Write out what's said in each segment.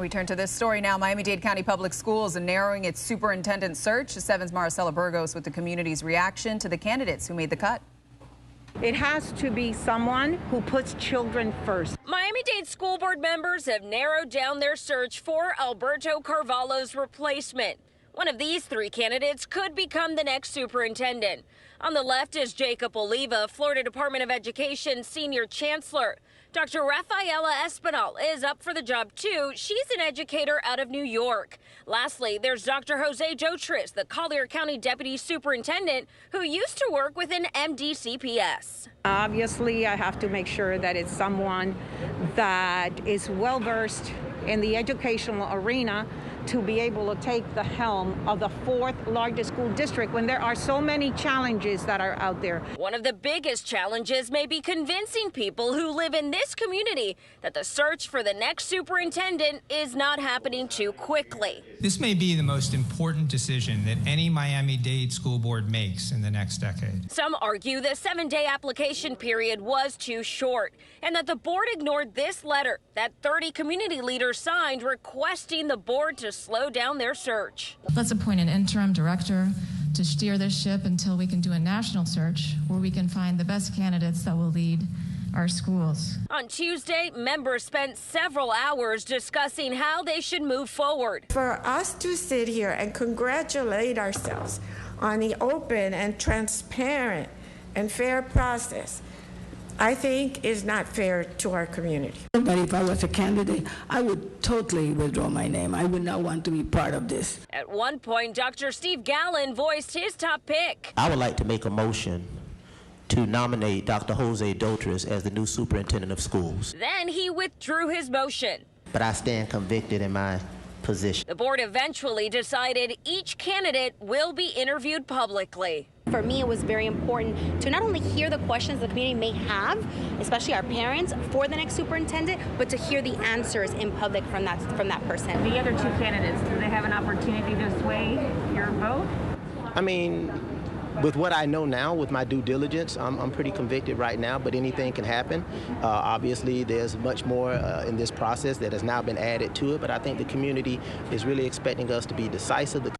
We turn to this story now. Miami-Dade County Public Schools are narrowing its superintendent search. 7's Maricela Burgos with the community's reaction to the candidates who made the cut. It has to be someone who puts children first. Miami-Dade School Board members have narrowed down their search for Alberto Carvalho's replacement. One of these 3 candidates could become the next superintendent. On the left is Jacob Oliva, Florida Department of Education Senior Chancellor. Dr. Rafaela Espinal is up for the job, too. She's an educator out of New York. Lastly, there's Dr. Jose Jotris, the Collier County Deputy Superintendent, who used to work within M-DCPS. Obviously, I have to make sure that it's someone that is well-versed in the educational arena to be able to take the helm of the 4th largest school district when there are so many challenges that are out there. One of the biggest challenges may be convincing people who live in this community that the search for the next superintendent is not happening too quickly. This may be the most important decision that any Miami-Dade School Board makes in the next decade. Some argue the 7-day application period was too short and that the board ignored this letter that 30 community leaders signed requesting the board to slow down their search. Let's appoint an interim director to steer this ship until we can do a national search where we can find the best candidates that will lead our schools. On Tuesday, members spent several hours discussing how they should move forward. For us to sit here and congratulate ourselves on the open and transparent and fair process, I think is not fair to our community. But if I was a candidate, I would totally withdraw my name. I would not want to be part of this. At one point, Dr. Steve Gallen voiced his top pick. I would like to make a motion to nominate Dr. Jose Jotris as the new superintendent of schools. Then he withdrew his motion. But I stand convicted in my position. The board eventually decided each candidate will be interviewed publicly. For me, it was very important to not only hear the questions the community may have, especially our parents, for the next superintendent, but to hear the answers in public from that person. The other 2 candidates, do they have an opportunity to sway your vote? I mean, with what I know now, with my due diligence, I'm pretty convicted right now, but anything can happen. Obviously, there's much more in this process that has now been added to it, but I think the community is really expecting us to be decisive.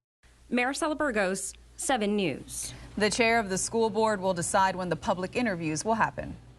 Maricela Burgos, 7 News. The chair of the school board will decide when the public interviews will happen.